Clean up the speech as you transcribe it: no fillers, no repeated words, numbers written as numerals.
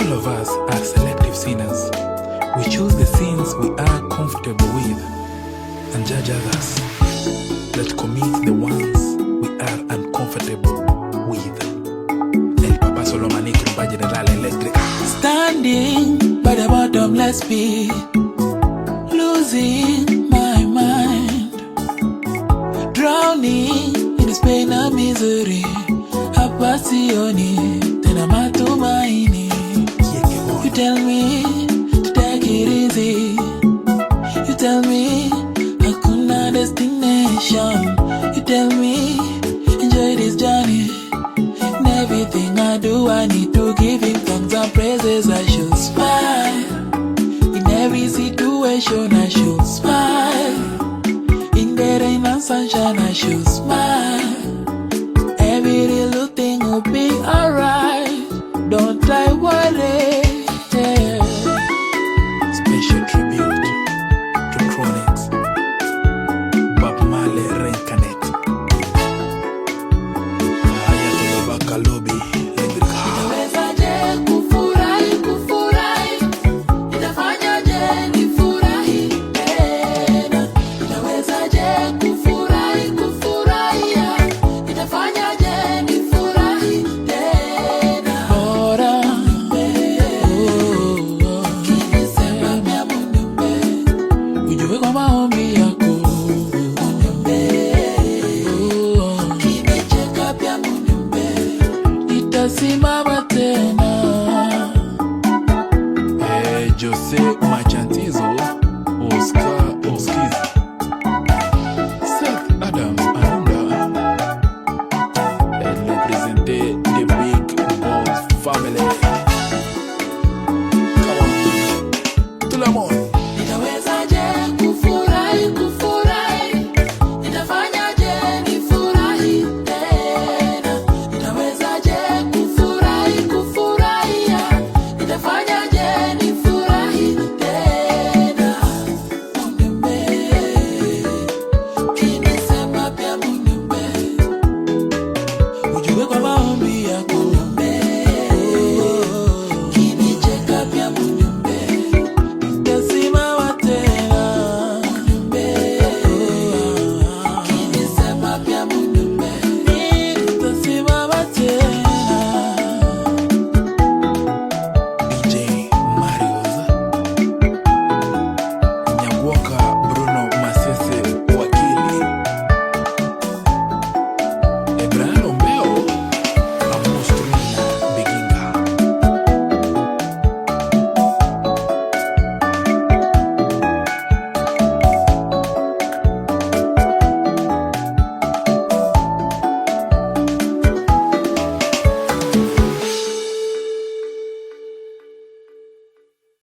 All of us are selective sinners. We choose the sins we are comfortable with and judge others that commit the ones we are uncomfortable with. El Papa Solomonic Rumba General Electric. Standing by the bottomless pit, losing my mind, drowning in this pain and misery. Hapa sioni tena matumaini. You tell me to take it easy. You tell me hakuna destination. You tell me enjoy this journey. In everything I do, I need to give him thanks and praises. I should smile. In every situation I should smile. In the rain and sunshine I should smile. Every little thing will be alright.